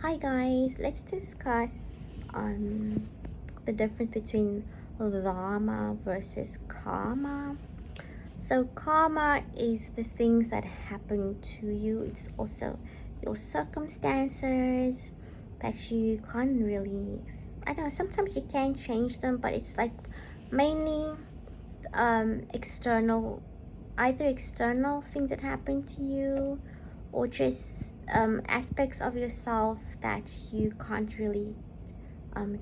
Hi guys, let's discuss the difference between dharma versus karma. So karma is the things that happen to you. It's also your circumstances that you can't really, I don't know, sometimes you can change them, but it's like mainly external, either external things that happen to you or just aspects of yourself that you can't really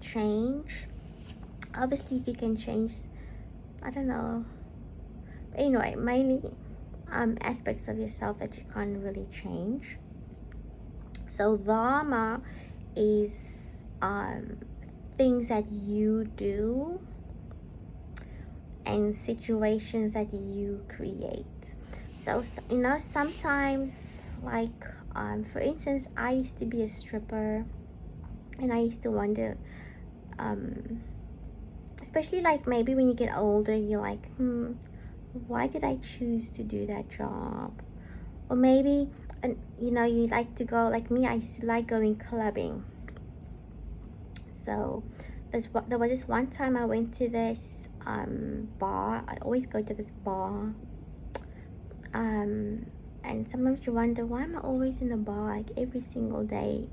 change. Obviously, if you can change, I don't know. But anyway, mainly aspects of yourself that you can't really change. So dharma is things that you do and situations that you create. So sometimes, like for instance, I used to be a stripper, and I used to wonder, especially like maybe when you get older, you're like, why did I choose to do that job? Or maybe, you like to go, like me, I used to like going clubbing. So there was this one time I went to this bar. I always go to this bar. And sometimes you wonder, why am I always in the bar, like every single day?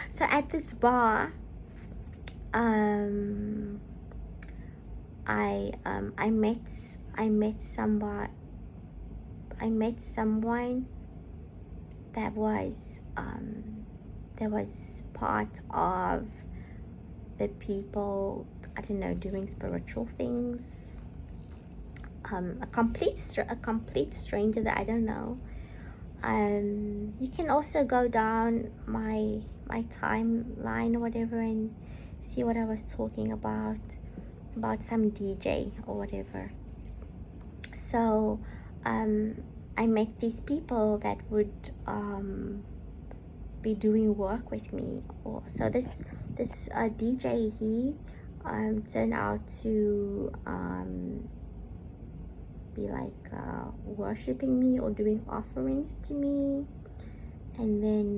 So at this bar, I met someone that was part of the people, I don't know, doing spiritual things. A complete stranger that I don't know. You can also go down my timeline or whatever and see what I was talking about some DJ or whatever. So I met these people that would be doing work with me. So this DJ, he turned out to be like worshipping me or doing offerings to me. And then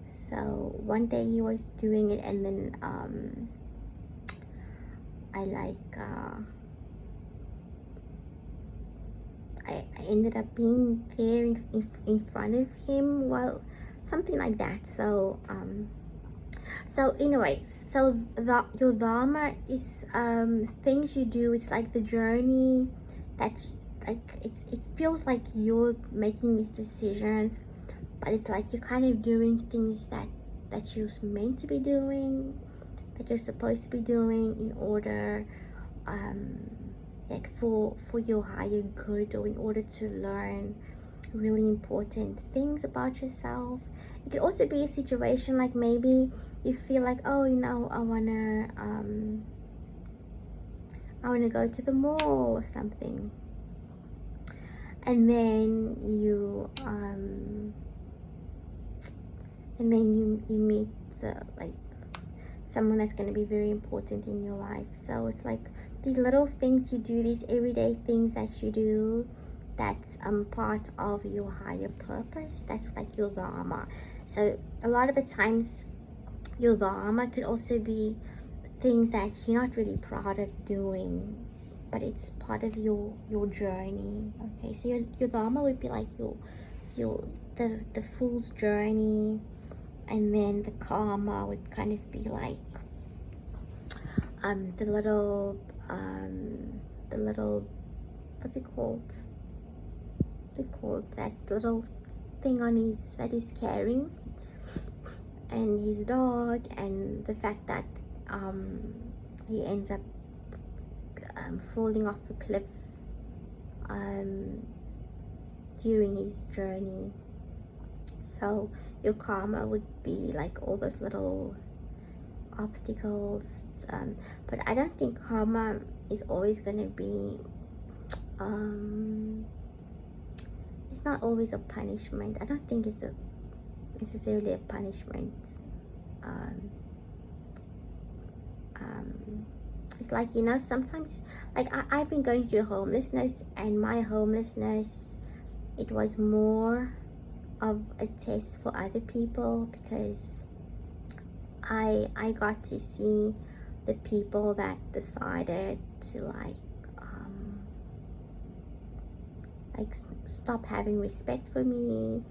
so one day he was doing it, and then I ended up being there in front of him, well, something like that. So so anyway, so your dharma is things you do. It's like the journey that, like, it feels like you're making these decisions, but it's like you're kind of doing things that you're meant to be doing, that you're supposed to be doing in order like for your higher good, or in order to learn really important things about yourself. It could also be a situation like maybe you feel like, oh, I wanna go to the mall or something, and then you meet someone that's going to be very important in your life. So it's like these little things you do, these everyday things that you do, that's part of your higher purpose. That's like your dharma. So a lot of the times your dharma could also be things that you're not really proud of doing, but it's part of your journey. Okay, so your dharma would be like the fool's journey, and then the karma would kind of be like the little what's it called? That little thing on that he's carrying, and his dog, and the fact that he ends up falling off a cliff during his journey. So your karma would be like all those little obstacles, but I don't think karma is always going to be it's not always a punishment. I don't think it's necessarily a punishment. It's like, sometimes, like I've been going through homelessness, and my homelessness it was more of a test for other people, because I got to see the people that decided to stop having respect for me,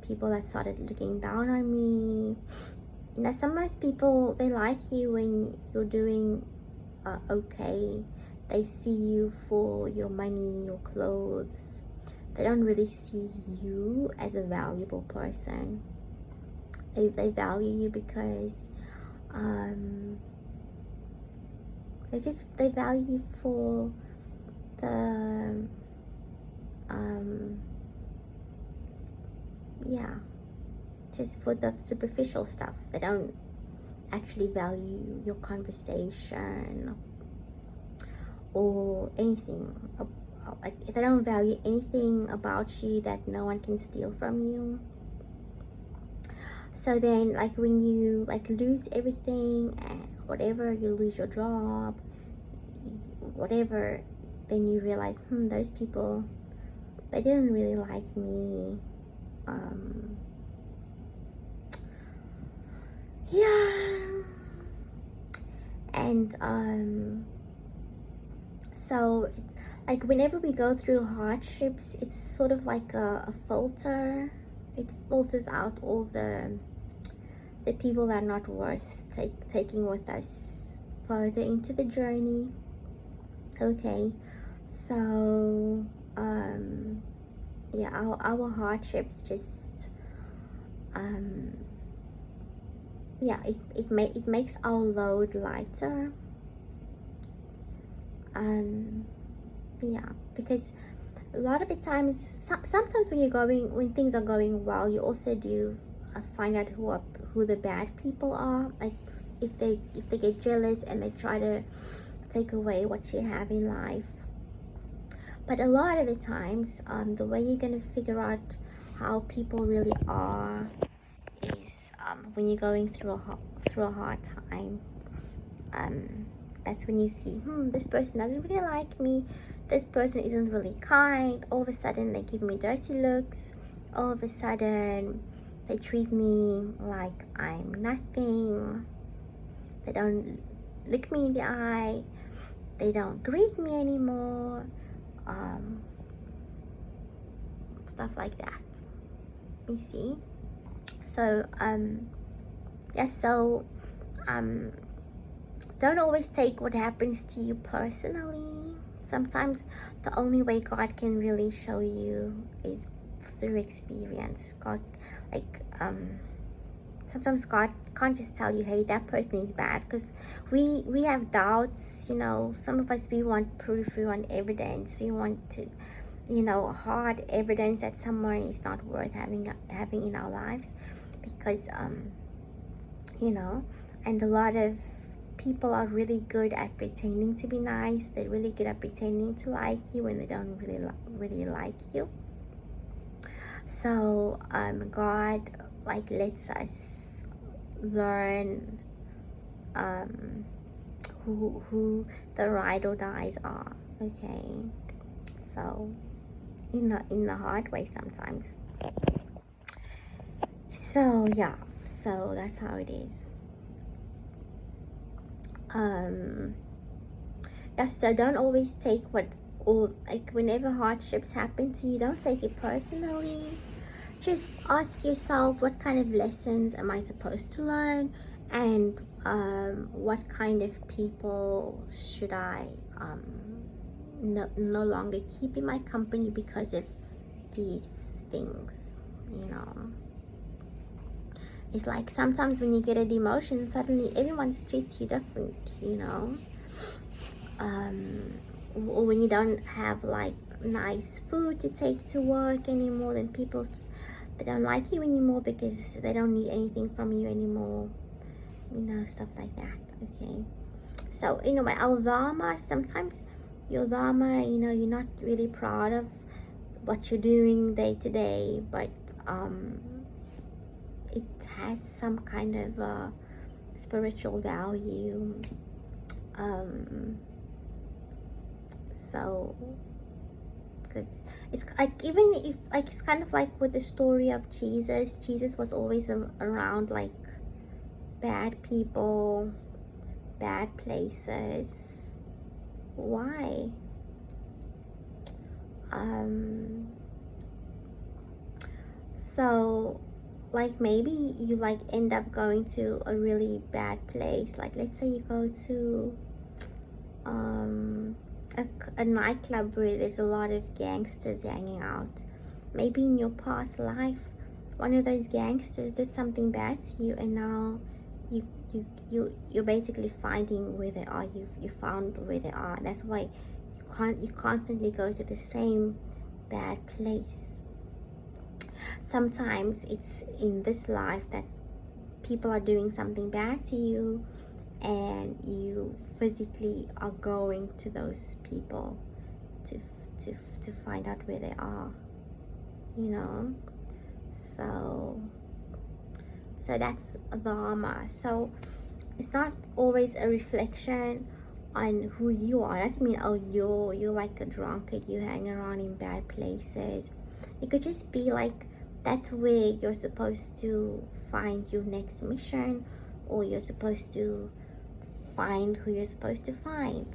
people that started looking down on me. You know, sometimes people, they like you when you're doing okay. They see you for your money, your clothes. They don't really see you as a valuable person. They value you because they value you for the yeah, just for the superficial stuff. They don't actually value your conversation or anything. Like, they don't value anything about you that no one can steal from you. So then, like, when you lose everything and whatever, you lose your job, whatever, then you realize, those people, they didn't really like me. Yeah. And so it's like, whenever we go through hardships, it's sort of like a filter. It filters out all the people that are not worth taking with us further into the journey. Okay, so yeah, our hardships just yeah, it makes our load lighter. Yeah, because a lot of the times, sometimes when things are going well, you also do find out who the bad people are. Like, if they get jealous and they try to take away what you have in life. But a lot of the times, the way you're gonna figure out how people really are is when you're going through a hard time. That's when you see, this person doesn't really like me. This person isn't really kind. All of a sudden, they give me dirty looks. All of a sudden, they treat me like I'm nothing. They don't look me in the eye. They don't greet me anymore. Stuff like that. You see? So, don't always take what happens to you personally. Sometimes the only way God can really show you is through experience. God, sometimes God can't just tell you, hey, that person is bad, because we have doubts. Some of us, we want proof, we want evidence, we want to, hard evidence that someone is not worth having in our lives, because and a lot of people are really good at pretending to be nice. They're really good at pretending to like you when they don't really like you. So God lets us learn who the ride or dies are. Okay, so in the hard way sometimes. So yeah, so that's how it is. Yeah, so don't always take whenever hardships happen to you, don't take it personally. Just ask yourself, what kind of lessons am I supposed to learn, and what kind of people should I no longer keep in my company because of these things. It's like, sometimes when you get a demotion, suddenly everyone treats you different, or when you don't have nice food to take to work anymore, then people, they don't like you anymore because they don't need anything from you anymore, stuff like that. Okay, so our dharma, sometimes your dharma, you're not really proud of what you're doing day to day, but it has some kind of spiritual value. So because it's like, even if like, it's kind of like with the story of Jesus was always around like bad people, bad places. Why? So like maybe you like end up going to a really bad place, like let's say you go to a nightclub where there's a lot of gangsters hanging out. Maybe in your past life one of those gangsters did something bad to you, and now you're basically finding where they are. You found where they are. That's why you constantly go to the same bad place. Sometimes it's in this life that people are doing something bad to you, and you physically are going to those people to find out where they are, you know. So that's dharma. So it's not always a reflection on who you are. It doesn't mean, oh, you're like a drunkard, you hang around in bad places. It could just be like that's where you're supposed to find your next mission, or you're supposed to find who you're supposed to find,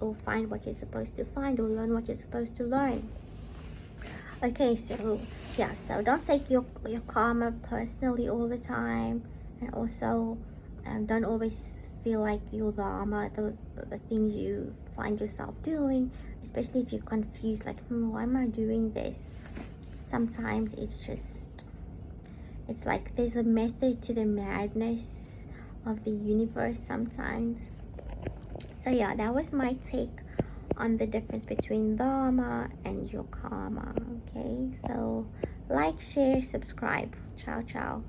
or find what you're supposed to find, or learn what you're supposed to learn. Okay, so yeah, so don't take your karma personally all the time, and also don't always feel like your dharma, the things you find yourself doing, especially if you're confused, like why am I doing this? Sometimes it's like there's a method to the madness of the universe sometimes. So yeah, that was my take on the difference between dharma and your karma. Okay, so like, share, subscribe. Ciao ciao.